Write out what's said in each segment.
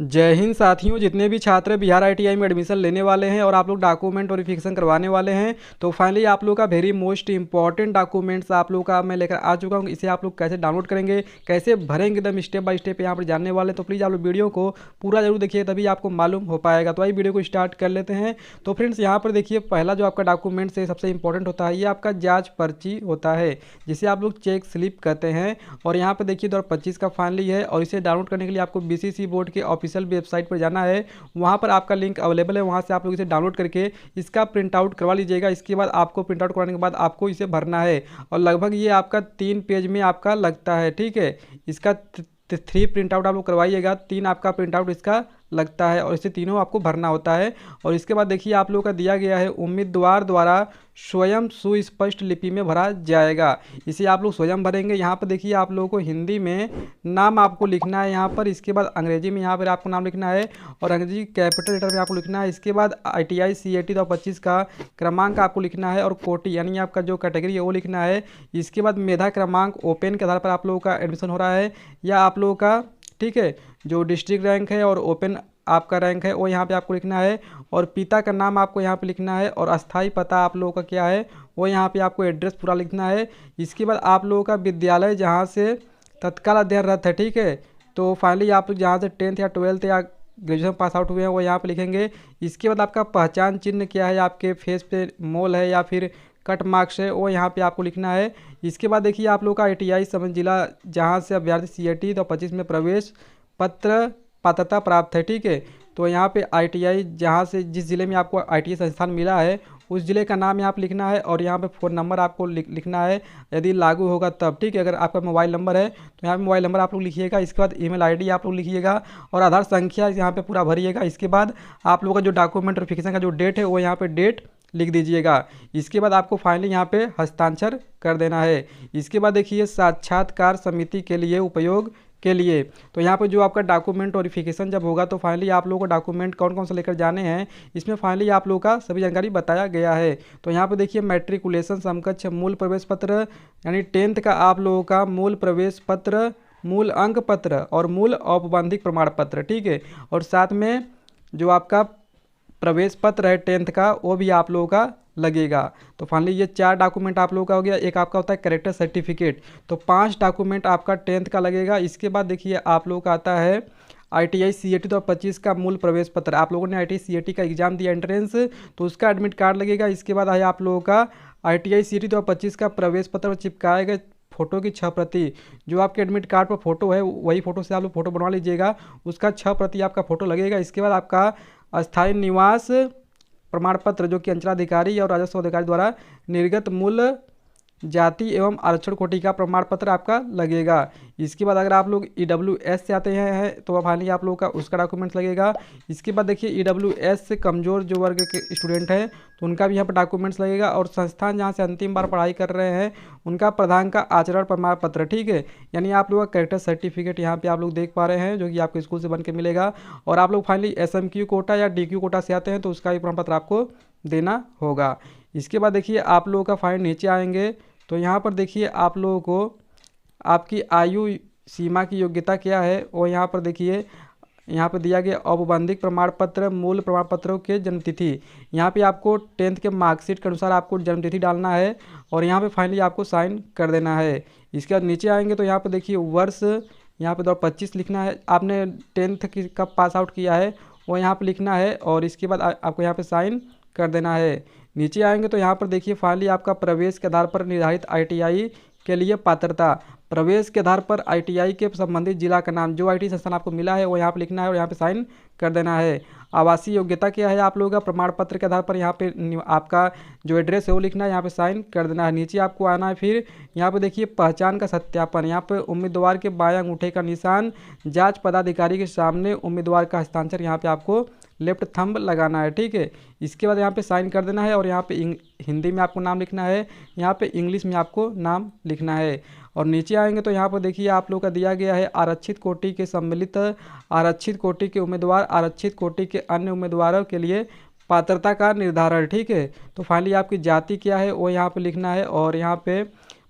जय हिंद साथियों। जितने भी छात्र बिहार आईटीआई में एडमिशन लेने वाले हैं और आप लोग डॉक्यूमेंट वेरिफिकेशन करवाने वाले हैं, तो फाइनली आप लोग का वेरी मोस्ट इंपॉर्टेंट डॉक्यूमेंट्स आप लोग का मैं लेकर आ चुका हूं। इसे आप लोग कैसे डाउनलोड करेंगे, कैसे भरेंगे, एकदम स्टेप बाय स्टेप यहाँ पर जानने वाले हैं। तो प्लीज़ आप लोग वीडियो को पूरा जरूर देखिए, तभी आपको मालूम हो पाएगा। तो आइए वीडियो को स्टार्ट कर लेते हैं। तो फ्रेंड्स यहाँ पर देखिए, पहला जो आपका डॉक्यूमेंट्स है सबसे इंपॉर्टेंट होता है, ये आपका जाँच पर्ची होता है, जिसे आप लोग चेक स्लिप कहते हैं। और यहाँ पर देखिए 2025 का फाइनली है, और इसे डाउनलोड करने के लिए आपको बीसीसी बोर्ड के ऑफिशियल वेबसाइट पर जाना है। वहाँ पर आपका लिंक अवेलेबल है, वहाँ से आप लोग इसे डाउनलोड करके इसका प्रिंट आउट करवा लीजिएगा। इसके बाद आपको प्रिंट आउट करवाने के बाद आपको इसे भरना है, और लगभग ये आपका 3 पेज में आपका लगता है। ठीक है, इसका 3 प्रिंट आउट आप लोग करवाइएगा, 3 आपका प्रिंट आउट इसका लगता है, और इसे तीनों आपको भरना होता है। और इसके बाद देखिए आप लोगों का दिया गया है, उम्मीदवार द्वारा स्वयं सुस्पष्ट लिपि में भरा जाएगा। इसे आप लोग स्वयं भरेंगे। यहाँ पर देखिए आप लोगों को हिंदी में नाम आपको लिखना है यहाँ पर, इसके बाद अंग्रेजी में यहाँ पर आपको नाम लिखना है, और अंग्रेजी कैपिटल लेटर में आपको लिखना है। इसके बाद ITI CET 2025 का क्रमांक आपको लिखना है, और कोटि यानी आपका जो कैटेगरी है वो लिखना है। इसके बाद मेधा क्रमांक ओपन के आधार पर आप लोगों का एडमिशन हो रहा है, या आप लोगों का ठीक है जो डिस्ट्रिक्ट रैंक है और ओपन आपका रैंक है वो यहाँ पे आपको लिखना है, और पिता का नाम आपको यहाँ पे लिखना है, और अस्थाई पता आप लोगों का क्या है वो यहाँ पे आपको एड्रेस पूरा लिखना है। इसके बाद आप लोगों का विद्यालय जहाँ से तत्काल अध्ययनरत है, ठीक है, तो फाइनली आप लोग जहाँ से 10th या 12th या ग्रेजुएशन पास आउट हुए हैं वो यहाँ पे लिखेंगे। इसके बाद आपका पहचान चिन्ह क्या है, आपके फेस पे मोल है या फिर कट मार्क्स है, वो यहाँ पे आपको लिखना है। इसके बाद देखिए आप लोग का ITI समझ जिला जहाँ से अभ्यर्थी CET 2025 में प्रवेश पत्र पात्रता प्राप्त है, ठीक है, तो यहाँ पे ITI जहाँ से जिस ज़िले में आपको ITI संस्थान मिला है उस ज़िले का नाम यहाँ पे लिखना है, और यहाँ पे फ़ोन नंबर आपको लिखना है यदि लागू होगा तब। ठीक है, अगर आपका मोबाइल नंबर है तो यहाँ पे मोबाइल नंबर आप लोग लिखिएगा। इसके बाद ईमेल ID आप लोग लिखिएगा, और आधार संख्या यहाँ पे पूरा भरिएगा। इसके बाद आप लोगों का जो डॉक्यूमेंट वेरिफिकेशन का जो डेट है वो यहाँ पे डेट लिख दीजिएगा। इसके बाद आपको फाइनली यहाँ पे हस्ताक्षर कर देना है। इसके बाद देखिए साक्षात्कार समिति के लिए उपयोग के लिए, तो यहाँ पे जो आपका डॉक्यूमेंट वेरिफिकेशन जब होगा तो फाइनली आप लोगों को डॉक्यूमेंट कौन कौन से लेकर जाने हैं, इसमें फाइनली आप लोगों का सभी जानकारी बताया गया है। तो यहाँ पे देखिए मैट्रिकुलेशन समकक्ष मूल प्रवेश पत्र यानी 10th का आप लोगों का मूल प्रवेश पत्र, मूल अंक पत्र और मूल औपबंधिक प्रमाण पत्र, ठीक है, और साथ में जो आपका प्रवेश पत्र है 10th का वो भी आप लोगों का लगेगा। तो फाइनली ये 4 डॉक्यूमेंट आप लोगों का हो गया। एक आपका होता है कैरेक्टर सर्टिफिकेट, तो 5 डॉक्यूमेंट आपका 10th का लगेगा। इसके बाद देखिए आप लोगों का आता है ITI CET 2025 का मूल प्रवेश पत्र। आप लोगों ने ITI CET का एग्जाम दिया एंट्रेंस, तो उसका एडमिट कार्ड लगेगा। इसके बाद है आप लोगों का ITI CET 2025 का प्रवेश पत्र चिपकाए गए फोटो की 6 प्रति, जो आपके एडमिट कार्ड पर फोटो है वही फोटो से आप लोग फोटो बनवा लीजिएगा, उसका 6 प्रति आपका फोटो लगेगा। इसके बाद आपका अस्थायी निवास प्रमाण पत्र जो कि अंचलाधिकारी और राजस्व अधिकारी द्वारा निर्गत मूल जाति एवं आरक्षण कोटि का प्रमाण पत्र आपका लगेगा। इसके बाद अगर आप लोग EWS से आते हैं तो फाइनली आप लोगों का उसका डॉक्यूमेंट्स लगेगा। इसके बाद देखिए EWS से कमज़ोर जो वर्ग के स्टूडेंट हैं तो उनका भी यहाँ पर डॉक्यूमेंट्स लगेगा, और संस्थान जहाँ से अंतिम बार पढ़ाई कर रहे हैं उनका प्रधान का आचरण प्रमाण पत्र, ठीक है, यानी आप लोगों का कैरेक्टर सर्टिफिकेट यहाँ पर आप लोग देख पा रहे हैं जो कि आपके स्कूल से बन के मिलेगा। और आप लोग फाइनली SMQ कोटा या DQ कोटा से आते हैं तो उसका भी प्रमाण पत्र आपको देना होगा। इसके बाद देखिए आप लोगों का फाइनल नीचे आएंगे तो यहाँ पर देखिए आप लोगों को आपकी आयु सीमा की योग्यता क्या है वो यहाँ पर देखिए, यहाँ पर दिया गया औपबंधिक प्रमाण पत्र, मूल प्रमाण पत्रों के जन्मतिथि। यहाँ पे आपको 10th के मार्कशीट के अनुसार आपको जन्मतिथि डालना है, और यहाँ पे फाइनली आपको साइन कर देना है। इसके बाद नीचे आएंगे तो यहाँ पर देखिए वर्ष यहाँ पे 2025 लिखना है। आपने 10th की कब पास आउट किया है वो यहाँ पर लिखना है, और इसके बाद आपको यहाँ पर साइन कर देना है। नीचे आएंगे तो यहाँ पर देखिए फाइनली आपका प्रवेश के आधार पर निर्धारित ITI के लिए पात्रता, प्रवेश के आधार पर ITI के संबंधित जिला का नाम, जो ITI संस्थान आपको मिला है वो यहाँ पे लिखना है और यहाँ पे साइन कर देना है। आवासीय योग्यता क्या है आप लोगों का, प्रमाण पत्र के आधार पर यहाँ पे आपका जो एड्रेस है वो लिखना है, यहाँ पे साइन कर देना है। नीचे आपको आना है, फिर यहाँ पे देखिए पहचान का सत्यापन, यहाँ पे उम्मीदवार के बाएं अंगूठे का निशान, जांच पदाधिकारी के सामने उम्मीदवार का हस्ताक्षर यहाँ पे आपको लेफ्ट थंब लगाना है, ठीक है। इसके बाद यहाँ पे साइन कर देना है, और यहाँ पे हिंदी में आपको नाम लिखना है, यहाँ पे इंग्लिश में आपको नाम लिखना है। और नीचे आएंगे तो यहाँ पर देखिए आप लोग का दिया गया है आरक्षित कोटि के सम्मिलित आरक्षित कोटि के उम्मीदवार आरक्षित कोटि के अन्य उम्मीदवारों के लिए पात्रता का निर्धारण, ठीक है। तो फाइनली आपकी जाति क्या है वो यहाँ पे लिखना है, और यहाँ पे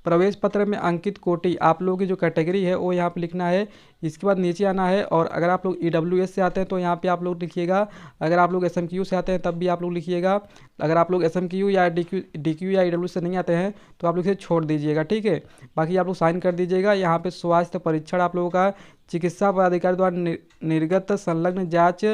प्रवेश पत्र में अंकित कोटि आप लोगों की जो कैटेगरी है वो यहाँ पे लिखना है। इसके बाद नीचे आना है और अगर आप लोग EWS से आते हैं तो यहाँ पे आप लोग लिखिएगा। अगर आप लोग SMQ से आते हैं तब भी आप लोग लिखिएगा। अगर आप लोग SMQ या DQ या EWS से नहीं आते हैं तो आप लोग इसे छोड़ दीजिएगा, ठीक है। बाकी आप लोग साइन कर दीजिएगा। यहाँ पे स्वास्थ्य परीक्षण आप लोगों का चिकित्सा पदाधिकारी द्वारा निर्गत संलग्न जाँच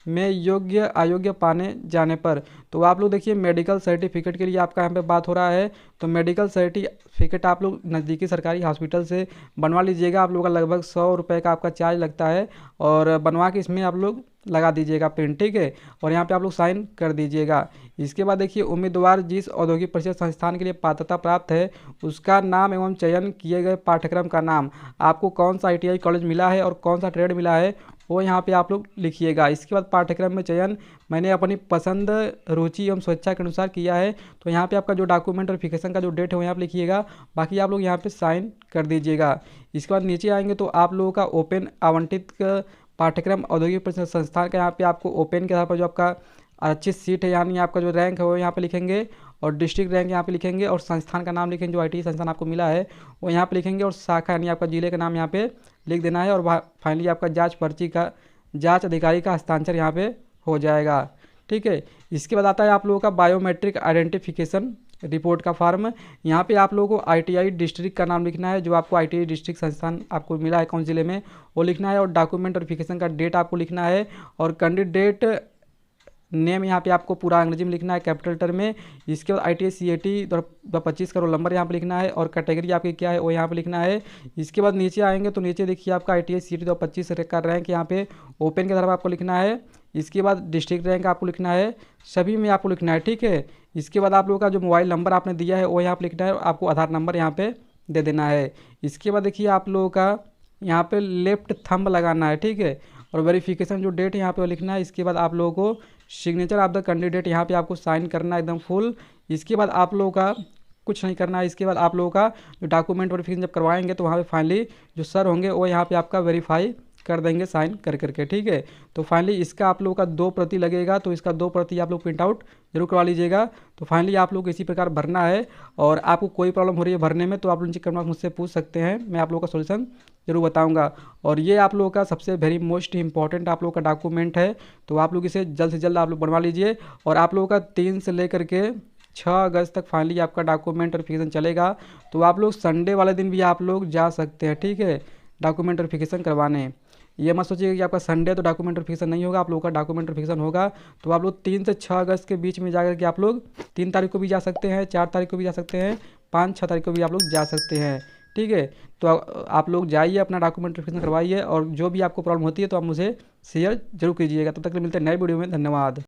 में योग्य अयोग्य पाने जाने पर, तो आप लोग देखिए मेडिकल सर्टिफिकेट के लिए आपका यहाँ पे बात हो रहा है। तो मेडिकल सर्टिफिकेट आप लोग नज़दीकी सरकारी हॉस्पिटल से बनवा लीजिएगा। आप लोगों का लगभग 100 रुपये का आपका चार्ज लगता है और बनवा के इसमें आप लोग लगा दीजिएगा प्रिंट, ठीक है। और यहाँ पे आप लोग साइन कर दीजिएगा। इसके बाद देखिए उम्मीदवार जिस औद्योगिक प्रशिक्षण संस्थान के लिए पात्रता प्राप्त है उसका नाम एवं चयन किए गए पाठ्यक्रम का नाम, आपको कौन सा ITI कॉलेज मिला है और कौन सा ट्रेड मिला है वो यहाँ पे आप लोग लिखिएगा। इसके बाद पाठ्यक्रम में चयन मैंने अपनी पसंद, रुचि एवं स्वेच्छा के अनुसार किया है। तो यहाँ पे आपका जो डॉक्यूमेंट वेरिफिकेशन का जो डेट है वो यहाँ पे लिखिएगा। बाकी आप लोग यहाँ पे साइन कर दीजिएगा। इसके बाद नीचे आएंगे तो आप लोगों का ओपन आवंटित पाठ्यक्रम औद्योगिक प्रशिक्षण संस्थान का यहाँ पे आपको ओपन के आधार पर जो आपका आरक्षित सीट है यानी आपका जो रैंक है वो यहाँ पे लिखेंगे और डिस्ट्रिक्ट रैंक यहाँ पे लिखेंगे और संस्थान का नाम लिखेंगे जो ITI संस्थान आपको मिला है वो यहाँ पे लिखेंगे और शाखा यानी आपका जिले का नाम यहाँ पे लिख देना है। और फाइनली आपका जांच पर्ची का जांच अधिकारी का हस्तांतरण यहाँ पे हो जाएगा, ठीक है। इसके बाद आता है आप लोगों का बायोमेट्रिक आइडेंटिफिकेशन रिपोर्ट का फॉर्म। यहाँ पे आप लोगों को ITI डिस्ट्रिक्ट का नाम लिखना है, जो आपको ITI डिस्ट्रिक्ट संस्थान आपको मिला है कौन जिले में वो लिखना है और डॉक्यूमेंट वेरिफिकेशन का डेट आपको लिखना है और कैंडिडेट नेम यहाँ पे आपको पूरा अंग्रेजी में लिखना है कैपिटल लेटर में। इसके बाद ITI CAT 2025 का रोल नंबर यहाँ पे लिखना है और कैटेगरी आपकी क्या है वो यहाँ पे लिखना है। इसके बाद नीचे आएंगे तो नीचे देखिए आपका ITI CAT 2025 का रैंक यहाँ पे ओपन के तरफ आपको लिखना है। इसके बाद डिस्ट्रिक्ट रैंक आपको लिखना है, सभी में आपको लिखना है, ठीक है। इसके बाद आप लोगों का जो मोबाइल नंबर आपने दिया है वो यहाँ पर लिखना है, आपको आधार नंबर यहाँ पर दे देना है। इसके बाद देखिए आप लोगों का यहाँ पर लेफ्ट थंब लगाना है, ठीक है। और वेरिफिकेशन जो डेट यहाँ पे लिखना है। इसके बाद आप लोगों को सिग्नेचर ऑफ द कैंडिडेट यहाँ पे आपको साइन करना है एकदम फुल। इसके बाद आप लोगों का कुछ नहीं करना है। इसके बाद आप लोगों का जो डॉक्यूमेंट वेरिफिकेशन जब करवाएंगे तो वहाँ पे फाइनली जो सर होंगे वो यहाँ पे आपका वेरीफाई कर देंगे साइन कर करके, ठीक है। तो फाइनली इसका आप लोगों का 2 प्रति लगेगा, तो इसका 2 प्रति आप लोग प्रिंट आउट जरूर करवा लीजिएगा। तो फाइनली आप लोग इसी प्रकार भरना है और आपको कोई प्रॉब्लम हो रही है भरने में तो आप लोग नीचे कमेंट मुझसे पूछ सकते हैं, मैं आप लोगों का सोल्यूशन जरूर बताऊंगा। और ये आप लोगों का सबसे वेरी मोस्ट इंपॉर्टेंट आप लोगों का डॉक्यूमेंट है, तो आप लोग इसे जल्द से जल्द आप लोग बनवा लीजिए। और आप लोगों का 3 से लेकर के 6 अगस्त तक फाइनली आपका डॉक्यूमेंट वेरिफिकेशन चलेगा। तो आप लोग संडे वाले दिन भी आप लोग जा सकते हैं, ठीक है, डॉक्यूमेंट वेरिफिकेशन करवाने। ये मत सोचिए कि आपका संडे तो डॉक्यूमेंट वेरिफिकेशन नहीं होगा, आप लोगों का डॉक्यूमेंट वेरिफिकेशन होगा। तो आप लोग 3 से 6 अगस्त के बीच में जाकर के आप लोग 3 तारीख को भी जा सकते हैं, 4 तारीख को भी जा सकते हैं, 5-6 तारीख को भी आप लोग जा सकते हैं, ठीक है। तो आप लोग जाइए अपना डॉक्यूमेंट वेरिफिकेशन करवाइए और जो भी आपको प्रॉब्लम होती है तो आप मुझे शेयर जरूर कीजिएगा। तब तक मिलते हैं नए वीडियो में, धन्यवाद।